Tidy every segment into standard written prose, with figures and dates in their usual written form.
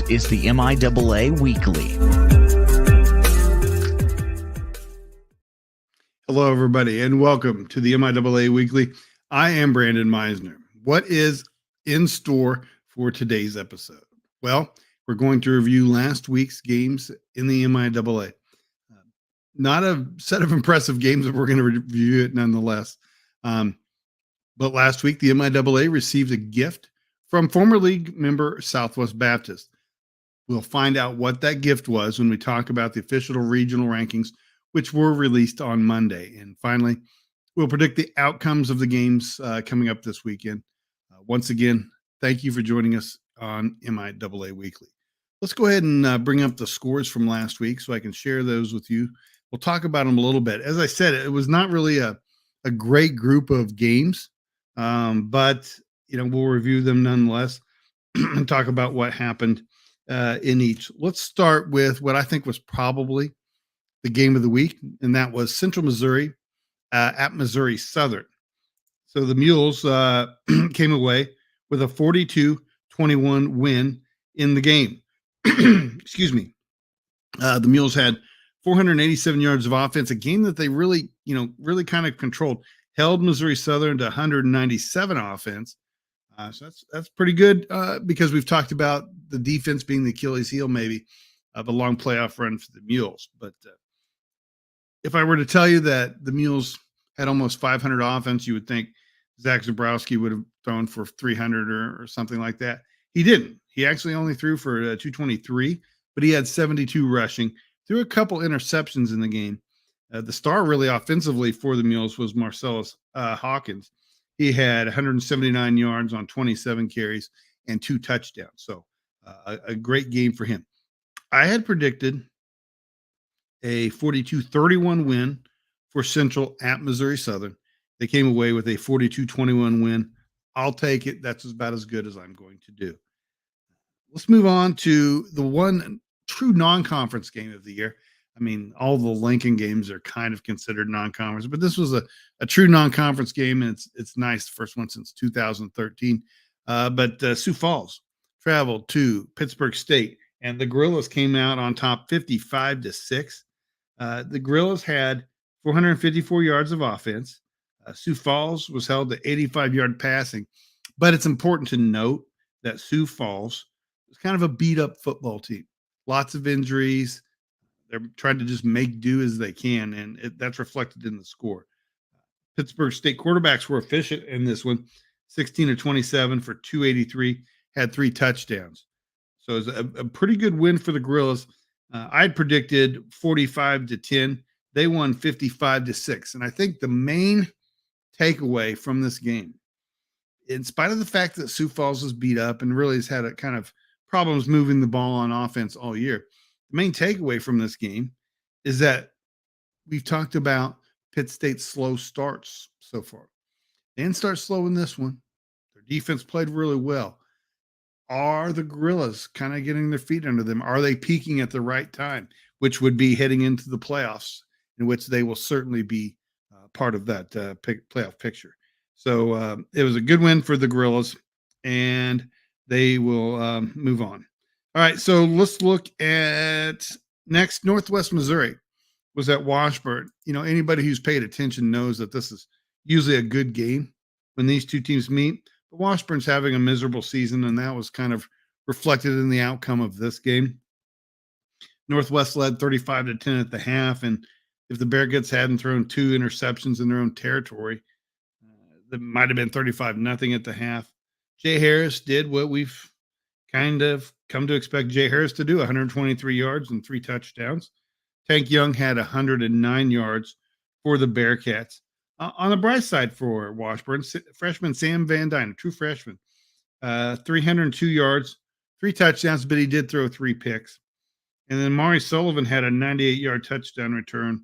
is the MIAA Weekly. Hello, everybody, and welcome to the MIAA Weekly. I am Brandon Meisner. What is in store for today's episode? Well, we're going to review last week's games in the MIAA. Not a set of impressive games, but we're going to review it nonetheless. But last week, the MIAA received a gift from former league member Southwest Baptist. We'll find out what that gift was when we talk about the official regional rankings, which were released on Monday. And finally, we'll predict the outcomes of the games coming up this weekend. Once again, thank you for joining us on MIAA Weekly. Let's go ahead and bring up the scores from last week so I can share those with you. We'll talk about them a little bit. As I said, it was not really a great group of games, but we'll review them nonetheless and talk about what happened in each. Let's start with what I think was probably the game of the week, and that was Central Missouri at Missouri Southern. So the Mules came away with a 42-21 win in the game. Excuse me. The Mules had 487 yards of offense, a game that they really kind of controlled, held Missouri Southern to 197 offense. So that's pretty good because we've talked about the defense being the Achilles heel maybe of a long playoff run for the Mules. But if I were to tell you that the Mules had almost 500 offense, you would think Zach Zabrowski would have thrown for 300 or something like that. He didn't. He actually only threw for 223, but he had 72 rushing, threw a couple interceptions in the game. The star really offensively for the Mules was Marcellus Hawkins. He had 179 yards on 27 carries and 2 touchdowns. So a great game for him. I had predicted a 42-31 win for Central at Missouri Southern. They came away with a 42-21 win. I'll take it. That's about as good as I'm going to do. Let's move on to the one true non-conference game of the year. I mean, all the Lincoln games are kind of considered non-conference, but this was a true non-conference game, and it's nice. The first one since 2013. But Sioux Falls traveled to Pittsburgh State, and the Gorillas came out on top 55-6. The Gorillas had 454 yards of offense. Sioux Falls was held to 85-yard passing, but it's important to note that Sioux Falls was kind of a beat-up football team. Lots of injuries. They're trying to just make do as they can, and that's reflected in the score. Pittsburgh State quarterbacks were efficient in this one, 16-27 for 283, had 3 touchdowns. So it was a pretty good win for the Gorillas. I had predicted 45-10. They won 55-6. And I think the main takeaway from this game, in spite of the fact that Sioux Falls was beat up and really has had a kind of problems moving the ball on offense all year, the main takeaway from this game is that we've talked about Pitt State's slow starts so far. They didn't start slow in this one. Their defense played really well. Are the Gorillas kind of getting their feet under them? Are they peaking at the right time, which would be heading into the playoffs, in which they will certainly be part of that playoff picture? So it was a good win for the Gorillas, and they will move on. All right, so let's look at next. Northwest Missouri was at Washburn. Anybody who's paid attention knows that this is usually a good game when these two teams meet. But Washburn's having a miserable season, and that was kind of reflected in the outcome of this game. Northwest led 35-10 at the half, and if the Bearcats hadn't thrown 2 interceptions in their own territory, that might have been 35-0 at the half. Jay Harris did what we've kind of come to expect Jay Harris to do, 123 yards and 3 touchdowns. Tank Young had 109 yards for the Bearcats. On the bright side for Washburn, freshman Sam Van Dyne, a true freshman, 302 yards, 3 touchdowns, but he did throw 3 picks. And then Maury Sullivan had a 98-yard touchdown return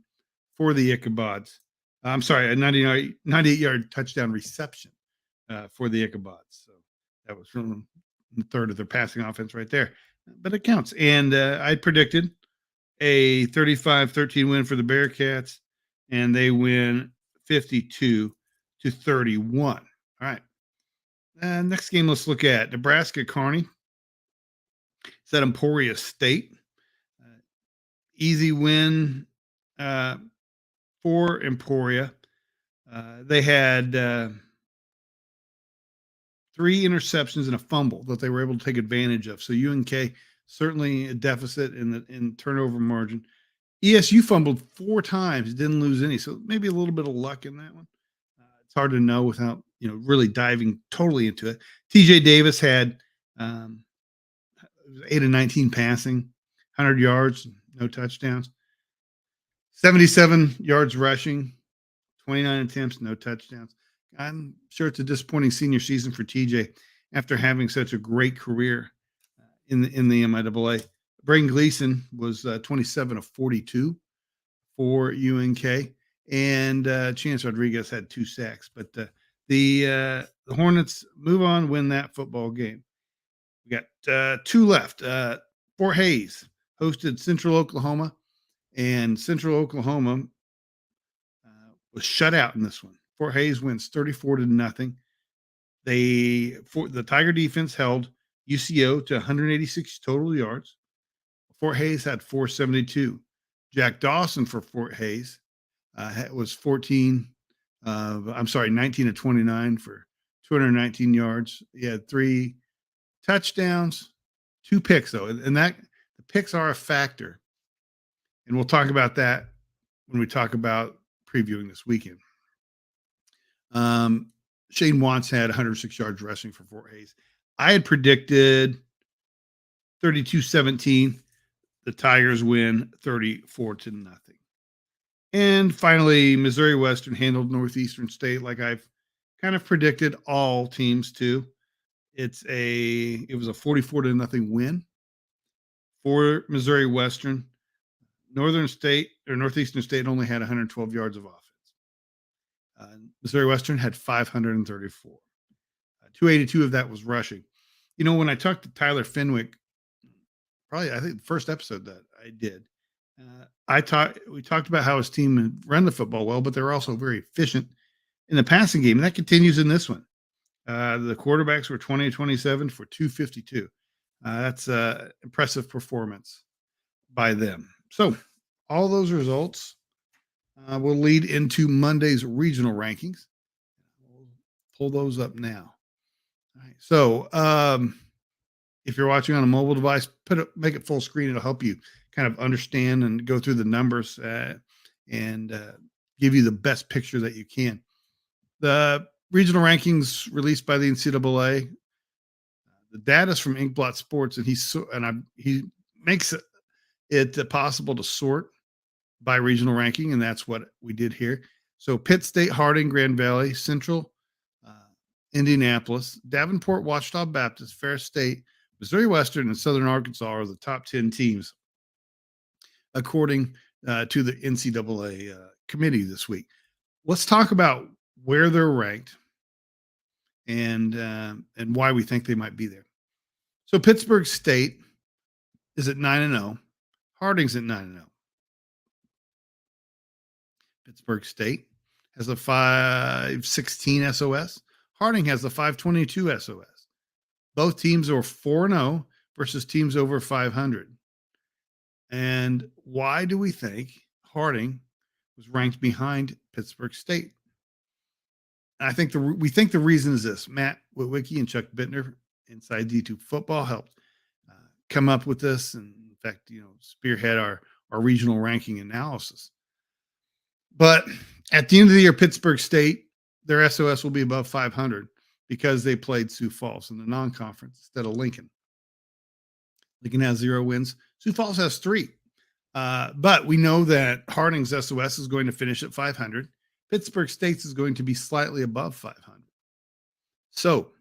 for the Ichabods. I'm sorry, a 98-yard touchdown reception for the Ichabods. So that was from the third of their passing offense right there. But it counts. And I predicted a 35-13 win for the Bearcats, and they win 52-31. All right. Next game, let's look at Nebraska Kearney. It's at Emporia State. Uh, Easy win uh, for Emporia. They had 3 interceptions and a fumble that they were able to take advantage of. So UNK certainly a deficit in turnover margin. ESU fumbled 4 times, didn't lose any. So maybe a little bit of luck in that one. It's hard to know without really diving totally into it. TJ Davis had um, 8 of 19 passing, 100 yards, no touchdowns, 77 yards rushing, 29 attempts, no touchdowns. I'm sure it's a disappointing senior season for TJ after having such a great career in the MIAA. Braden Gleason was 27 of 42 for UNK, and Chance Rodriguez had 2 sacks. But the Hornets move on, win that football game. We got 2 left. Fort Hays hosted Central Oklahoma, and Central Oklahoma was shut out in this one. Fort Hays wins 34-0. The Tiger defense held UCO to 186 total yards. Fort Hays had 472. Jack Dawson for Fort Hays was 19 of 29 for 219 yards. He had 3 touchdowns, 2 picks though, and that the picks are a factor, and we'll talk about that when we talk about previewing this weekend. Shane Watts had 106 yards rushing for Fort Hays. I had predicted 32-17. The Tigers win 34-0. And finally, Missouri Western handled Northeastern State like I've kind of predicted all teams to. It was a 44-0 win for Missouri Western. Northeastern State only had 112 yards of offense. Missouri Western had 534. 282 of that was rushing. When I talked to Tyler Fenwick, probably I think the first episode that I did, we talked about how his team ran the football well, but they were also very efficient in the passing game, and that continues in this one. The quarterbacks were 20-27 for 252. That's impressive performance by them. So all those results will lead into Monday's regional rankings. We'll pull those up now. All right. So if you're watching on a mobile device, make it full screen. It'll help you kind of understand and go through the numbers and give you the best picture that you can. The regional rankings released by the NCAA. The data is from Inkblot Sports, and he makes it possible to sort by regional ranking, and that's what we did here. So Pitt State, Harding, Grand Valley, Central, Indianapolis, Davenport, Ouachita Baptist, Ferris State, Missouri Western, and Southern Arkansas are the top 10 teams, according to the NCAA committee this week. Let's talk about where they're ranked and why we think they might be there. So Pittsburgh State is at 9-0. Harding's at 9-0. Pittsburgh State has a 516 SOS. Harding has a 522 SOS. Both teams are 4-0 versus teams over 500. And why do we think Harding was ranked behind Pittsburgh State? I think we think the reason is this. Matt Witwicky and Chuck Bittner inside D2 Football helped come up with this, and in fact, spearhead our regional ranking analysis. But at the end of the year, Pittsburgh State, their SOS will be above 500 because they played Sioux Falls in the non-conference instead of Lincoln. Lincoln has 0 wins. Sioux Falls has 3. But we know that Harding's SOS is going to finish at 500. Pittsburgh State's is going to be slightly above 500. So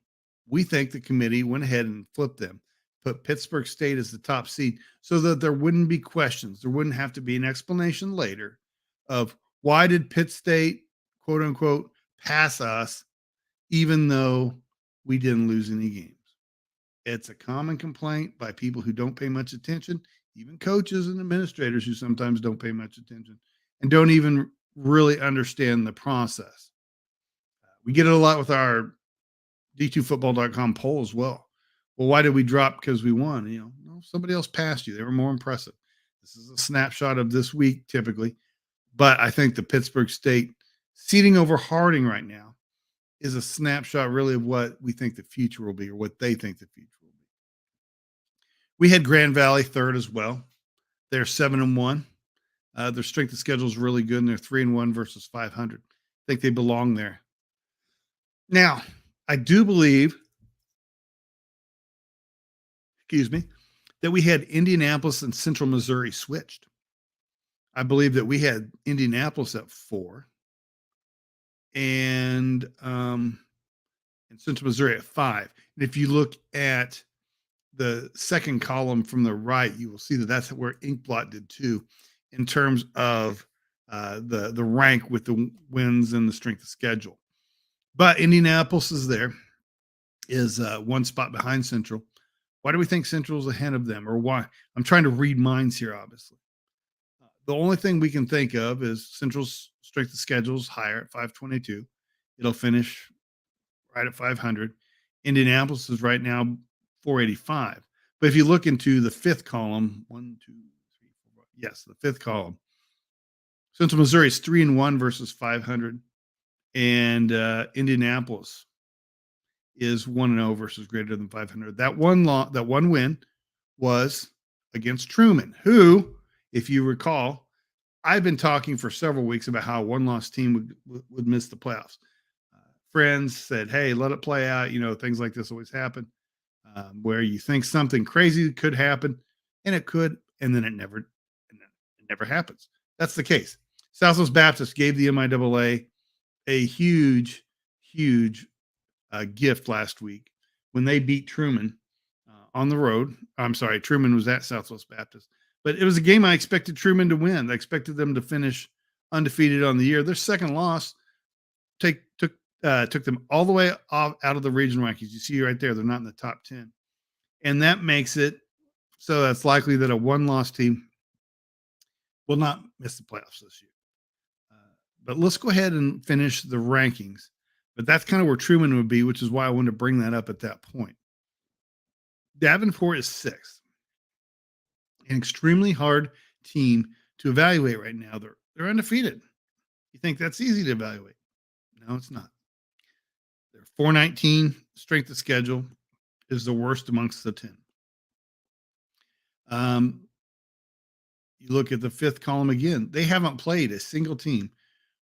we think the committee went ahead and flipped them, put Pittsburgh State as the top seed so that there wouldn't be questions. There wouldn't have to be an explanation later of why did Pitt State, quote unquote, pass us even though we didn't lose any games. It's a common complaint by people who don't pay much attention, even coaches and administrators who sometimes don't pay much attention and don't even really understand the process. We get it a lot with our D2football.com poll as well. Well, why did we drop because we won? somebody else passed you. They were more impressive. This is a snapshot of this week typically, but I think the Pittsburgh State seating over Harding right now is a snapshot really of what we think the future will be or what they think the future will be. We had Grand Valley third as well. They're 7-1. Their strength of schedule is really good, and they're 3-1 versus 500. I think they belong there. Now, I do believe, that we had Indianapolis and Central Missouri switched. I believe that we had Indianapolis at 4 and Central Missouri at 5. And if you look at the second column from the right, you will see that that's where Inkblot did too, in terms of the rank with the wins and the strength of schedule. But Indianapolis is there, is one spot behind Central. Why do we think Central's ahead of them, or why? I'm trying to read minds here, obviously. The only thing we can think of is Central's strength of schedule is higher at 522. It'll finish right at 500. Indianapolis is right now 485. But if you look into the fifth column, 1, 2, 3, 4, yes, the fifth column, Central Missouri is 3-1 versus 500, and Indianapolis is 1-0 versus greater than 500. That one win was against Truman, who, if you recall, I've been talking for several weeks about how a one-loss team would miss the playoffs. Friends said, "Hey, let it play out." Things like this always happen, where you think something crazy could happen, and it could, and then it never happens. That's the case. Southwest Baptist gave the MIAA a huge, huge gift last week when they beat Truman on the road. I'm sorry, Truman was at Southwest Baptist, but it was a game I expected Truman to win. I expected them to finish undefeated on the year. Their second loss took them all the way off out of the region rankings. You see right there, they're not in the top 10, and that makes it so that's likely that a one-loss team will not miss the playoffs this year. But let's go ahead and finish the rankings. But that's kind of where Truman would be, which is why I wanted to bring that up at that point. Davenport is 6th. An extremely hard team to evaluate right now. They're undefeated. You think that's easy to evaluate? No, it's not. Their 419 strength of schedule is the worst amongst the 10. You look at the fifth column again. They haven't played a single team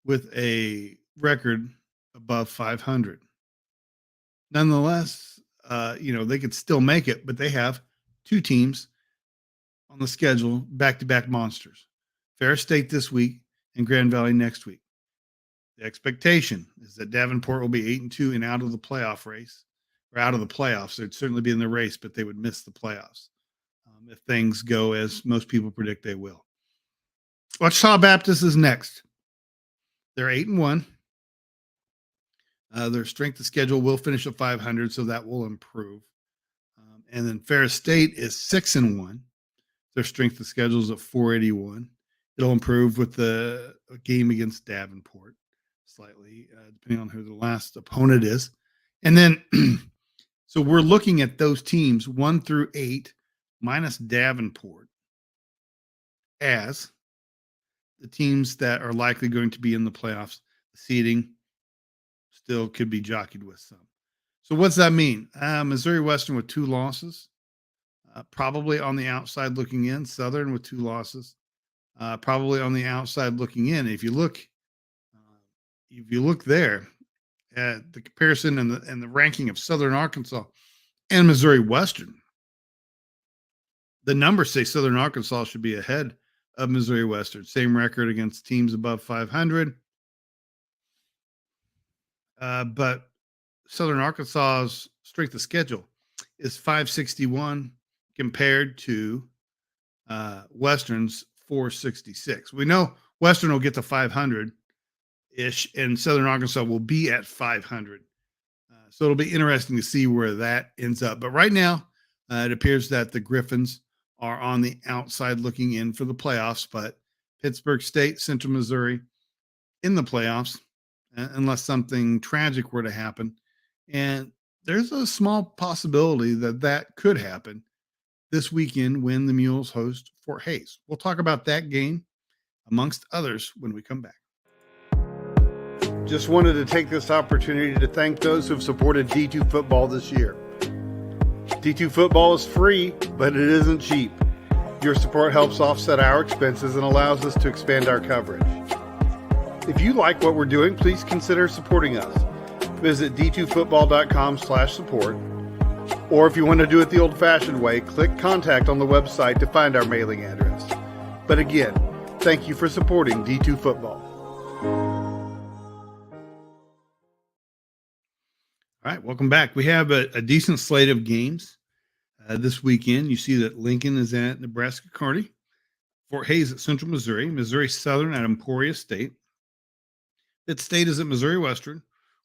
with a record above 500. Nonetheless, they could still make it, but they have 2 teams on the schedule, back-to-back monsters. Ferris State this week and Grand Valley next week. The expectation is that Davenport will be 8-2 and out of the playoff race, or out of the playoffs. They'd certainly be in the race, but they would miss the playoffs if things go as most people predict they will. Ouachita Baptist is next. They're 8-1. Their strength of schedule will finish at 500, so that will improve. And then Ferris State is 6-1. Their strength of schedule is at 481. It'll improve with the game against Davenport slightly, depending on who the last opponent is. And then, so we're looking at those teams 1 through 8 minus Davenport as the teams that are likely going to be in the playoffs. The seeding still could be jockeyed with some. So what's that mean? Missouri Western with 2 losses, probably on the outside looking in. Southern with 2 losses, probably on the outside looking in. If you look there at the comparison and the ranking of Southern Arkansas and Missouri Western, the numbers say Southern Arkansas should be ahead of Missouri Western. Same record against teams above 500. But Southern Arkansas's strength of schedule is 561 compared to Western's 466. We know Western will get to 500-ish, and Southern Arkansas will be at 500. So it'll be interesting to see where that ends up. But right now, it appears that the Griffins are on the outside looking in for the playoffs, but Pittsburgh State, Central Missouri in the playoffs, unless something tragic were to happen. And there's a small possibility that could happen. this weekend when the Mules host Fort Hays. We'll talk about that game, amongst others, when we come back. Just wanted to take this opportunity to thank those who've supported D2 football this year. D2 football is free, but it isn't cheap. Your support helps offset our expenses and allows us to expand our coverage. If you like what we're doing, please consider supporting us. Visit d2football.com/support. Or if you want to do it the old-fashioned way, click contact on the website to find our mailing address. But again, thank you for supporting D2 football. All right, welcome back. We have a decent slate of games this weekend. You see that Lincoln is at Nebraska Kearney, Fort Hays at Central Missouri, Missouri Southern at Emporia State, Pitt State is at Missouri Western,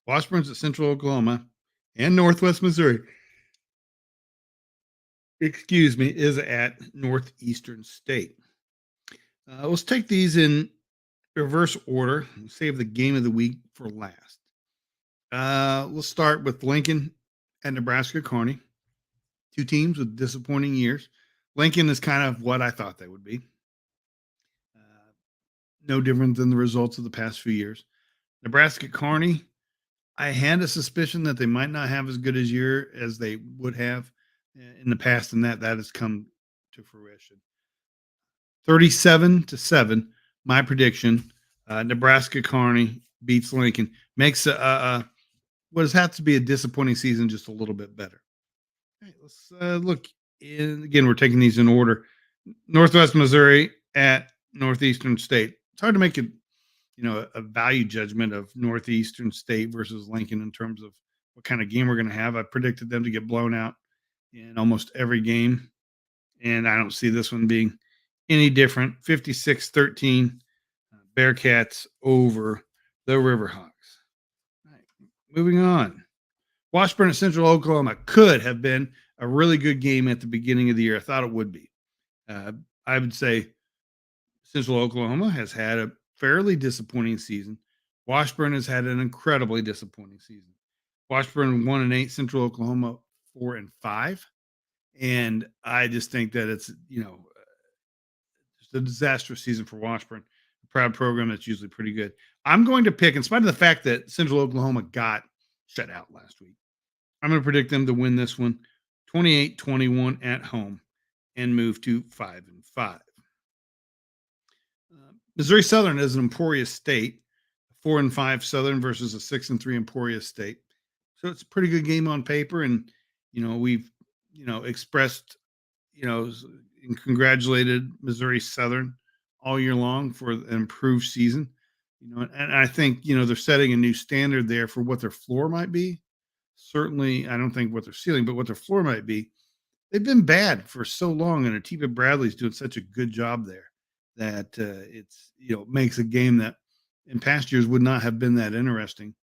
Washburn's at Central Oklahoma, and Northwest Missouri, is at Northeastern State. Let's take these in reverse order. Save the game of the week for last. We'll start with Lincoln at Nebraska Kearney. Two teams with disappointing years. Lincoln is kind of what I thought they would be. No different than the results of the past few years. Nebraska Kearney, I had a suspicion that they might not have as good a year as they would have in the past, and that has come to fruition. 37-7, my prediction. Nebraska Kearney beats Lincoln, makes what has had to be a disappointing season just a little bit better. All right, let's look. Again, we're taking these in order. Northwest Missouri at Northeastern State. It's hard to make a value judgment of Northeastern State versus Lincoln in terms of what kind of game we're going to have. I predicted them to get blown out in almost every game, and I don't see this one being any different. 56-13, Bearcats over the Riverhawks. All right, moving on. Washburn at Central Oklahoma could have been a really good game at the beginning of the year. I thought it would be. I would say Central Oklahoma has had a fairly disappointing season. Washburn has had an incredibly disappointing season. Washburn 1-8, Central Oklahoma 4-5, and I just think that it's just a disastrous season for Washburn. A proud program that's usually pretty good. I'm going to pick, in spite of the fact that Central Oklahoma got shut out last week, I'm going to predict them to win this one 28-21 at home and move to 5-5. Missouri Southern is an Emporia State, 4-5 Southern versus a 6-3 Emporia State. So it's a pretty good game on paper, and we've expressed and congratulated Missouri Southern all year long for an improved season. And I think they're setting a new standard there for what their floor might be. Certainly, I don't think what their ceiling, but what their floor might be. They've been bad for so long, and Atiba Bradley's doing such a good job there that it's makes a game that in past years would not have been that interesting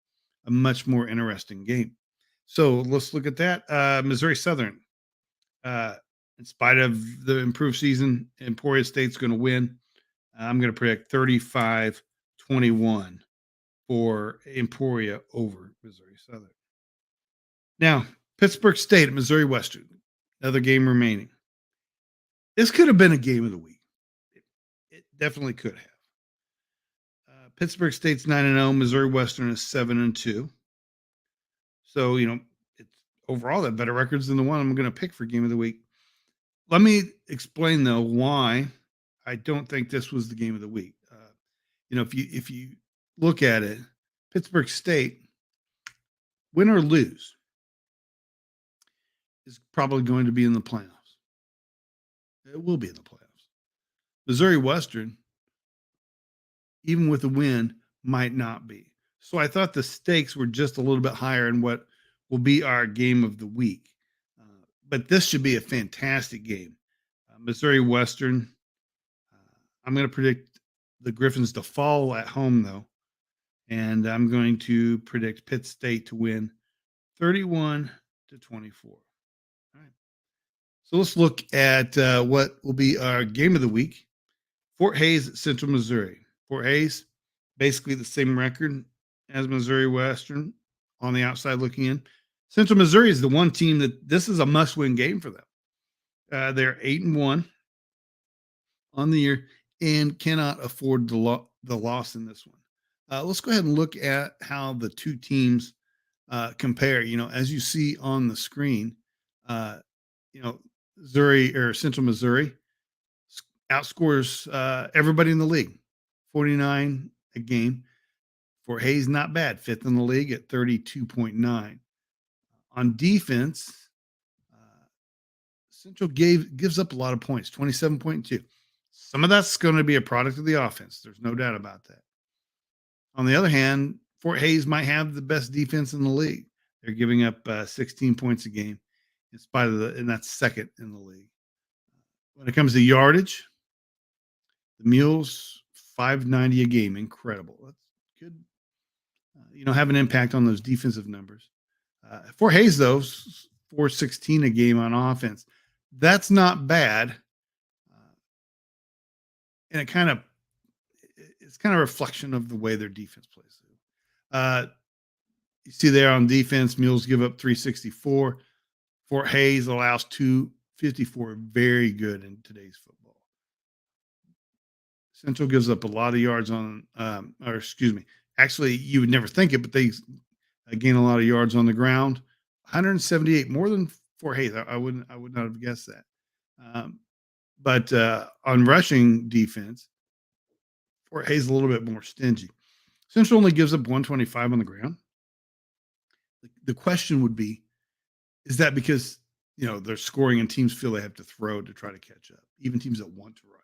a much more interesting game. So let's look at that. Missouri Southern, in spite of the improved season, Emporia State's going to win. I'm going to predict 35-21 for Emporia over Missouri Southern. Now, Pittsburgh State at Missouri Western, another game remaining. This could have been a game of the week. It definitely could have. Pittsburgh State's 9-0. Missouri Western is 7-2. So, it's overall that better records than the one I'm going to pick for game of the week. Let me explain, though, why I don't think this was the game of the week. If you look at it, Pittsburgh State, win or lose, is probably going to be in the playoffs. It will be in the playoffs. Missouri Western, even with a win, might not be. So I thought the stakes were just a little bit higher in what will be our game of the week. But this should be a fantastic game. Missouri Western, I'm going to predict the Griffins to fall at home, though. And I'm going to predict Pitt State to win 31-24. All right. So let's look at what will be our game of the week. Fort Hays at Central Missouri. Fort Hays, basically the same record as Missouri Western on the outside looking in. Central Missouri is the one team that this is a must-win game for them. They're 8-1 on the year and cannot afford the loss in this one. Let's go ahead and look at how the two teams compare. As you see on the screen, uh, you know, Missouri or Central Missouri outscores everybody in the league, 49 a game. For Hayes, not bad, fifth in the league at 32.9. On defense, uh, Central gives up a lot of points, 27.2. Some of that's going to be a product of the offense. There's no doubt about that. On the other hand, Fort Hayes might have the best defense in the league. They're giving up 16 points a game, in spite of and that's second in the league. When it comes to yardage, the Mules 590 a game, incredible. That's good. Have an impact on those defensive numbers. Fort Hayes, though, 416 a game on offense. That's not bad, and it's kind of a reflection of the way their defense plays. Uh, you see there on defense, Mules give up 364. Fort Hayes allows 254. Very good in today's football. Central gives up a lot of yards or excuse me. Actually, you would never think it, but they gain a lot of yards on the ground. 178, more than Fort Hayes. I would not have guessed that. But on rushing defense, Fort Hayes a little bit more stingy. Central only gives up 125 on the ground. The question would be, is that because they're scoring and teams feel they have to throw to try to catch up? Even teams that want to run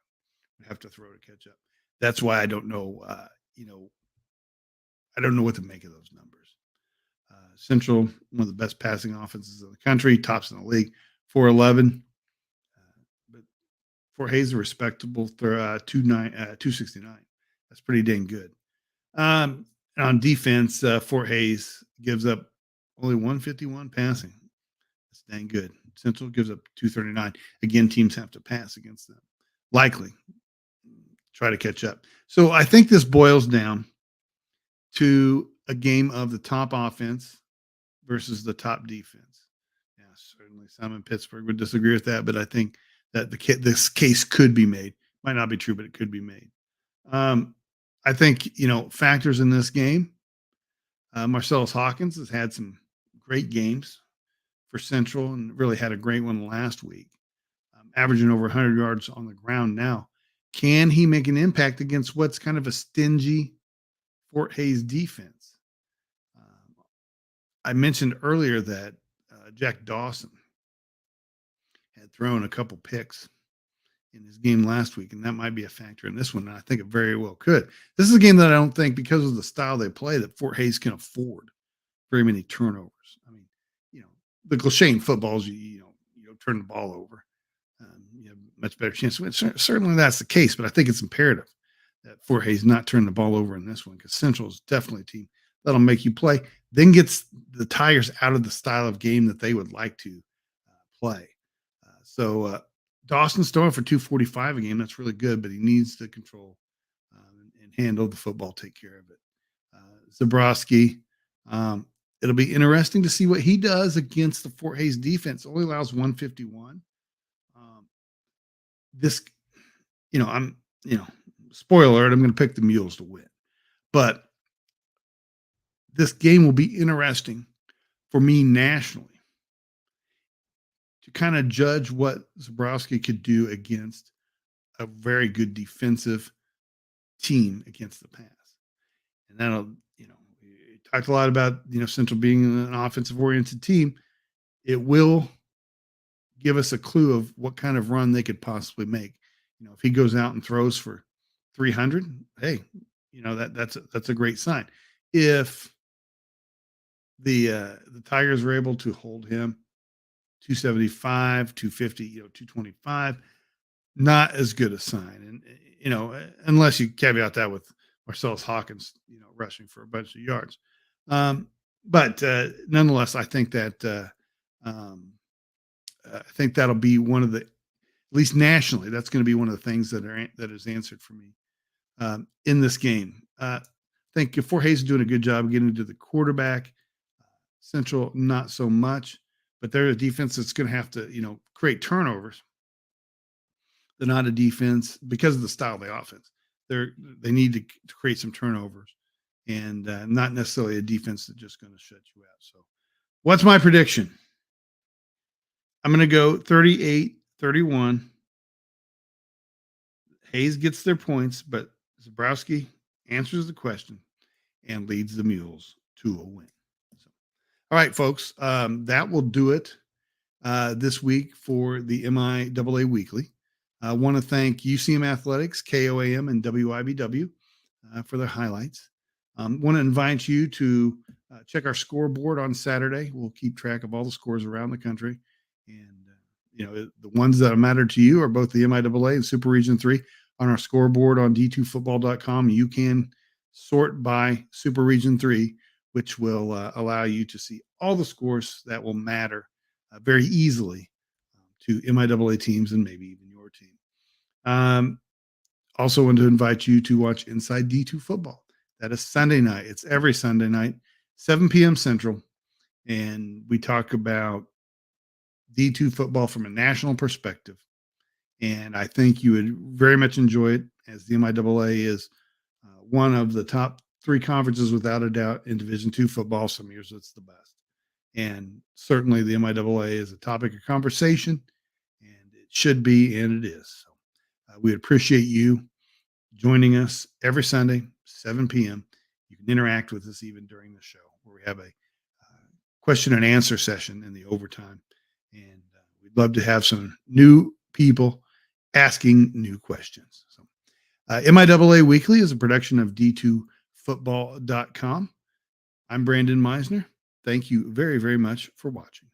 have to throw to catch up. That's why I don't know. I don't know what to make of those numbers. Central, one of the best passing offenses in the country, tops in the league, 411. But Fort Hayes, a respectable 269. That's pretty dang good. On defense, Fort Hayes gives up only 151 passing. That's dang good. Central gives up 239. Again, teams have to pass against them. Likely try to catch up. So I think this boils down to a game of the top offense versus the top defense. Yeah, certainly some in Pittsburgh would disagree with that, but I think that this case could be made. Might not be true, but it could be made. I think, factors in this game. Marcellus Hawkins has had some great games for Central and really had a great one last week, averaging over 100 yards on the ground now. Can he make an impact against what's kind of a stingy Fort Hayes defense? I mentioned earlier that Jack Dawson had thrown a couple picks in his game last week, and that might be a factor in this one. And I think it very well could. This is a game that I don't think, because of the style they play, that Fort Hayes can afford very many turnovers. I mean, the cliche in football is you turn the ball over. You have a much better chance to win. Certainly that's the case, but I think it's imperative that Fort Hayes not turn the ball over in this one, because Central is definitely a team that'll make you play, then gets the Tigers out of the style of game that they would like to play. So Dawson's throwing for 245 a game. That's really good, but he needs to control and handle the football, take care of it. Zabrowski, it'll be interesting to see what he does against the Fort Hayes defense. Only allows 151. This, spoiler alert, I'm going to pick the Mules to win. But this game will be interesting for me nationally to kind of judge what Zabrowski could do against a very good defensive team against the pass. And that'll, we talked a lot about, Central being an offensive oriented team. It will give us a clue of what kind of run they could possibly make. If he goes out and throws for 300, hey, that's a great sign. If the Tigers were able to hold him 275, 250, 225, not as good a sign. And, unless you caveat that with Marcellus Hawkins, rushing for a bunch of yards. But nonetheless, I think that that'll be one of the, at least nationally, that's going to be one of the things that is answered for me in this game. I think if Fort Hayes is doing a good job getting to the quarterback, Central not so much, but they're a defense that's going to have to, create turnovers. They're not a defense because of the style of the offense. They need to create some turnovers, and not necessarily a defense that's just going to shut you out. So, what's my prediction? I'm going to go 38-31. Hayes gets their points, but Zabrowski answers the question and leads the Mules to a win. So, all right, folks, that will do it this week for the MIAA Weekly. I want to thank UCM Athletics, KOAM, and WIBW for their highlights. Want to invite you to check our scoreboard on Saturday. We'll keep track of all the scores around the country. And, the ones that matter to you are both the MIAA and Super Region 3 on our scoreboard on d2football.com. You can sort by Super Region 3, which will allow you to see all the scores that will matter very easily to MIAA teams and maybe even your team. Also want to invite you to watch Inside D2 Football. That is Sunday night. It's every Sunday night, 7 p.m. Central. And we talk about D2 football from a national perspective. And I think you would very much enjoy it, as the MIAA is one of the top 3 conferences without a doubt in Division II football. Some years it's the best. And certainly the MIAA is a topic of conversation, and it should be, and it is. So we appreciate you joining us every Sunday, 7 p.m. You can interact with us even during the show, where we have a question and answer session in the overtime. And we'd love to have some new people asking new questions. So MIAA Weekly is a production of d2football.com. I'm Brandon Meisner. Thank you very, very much for watching.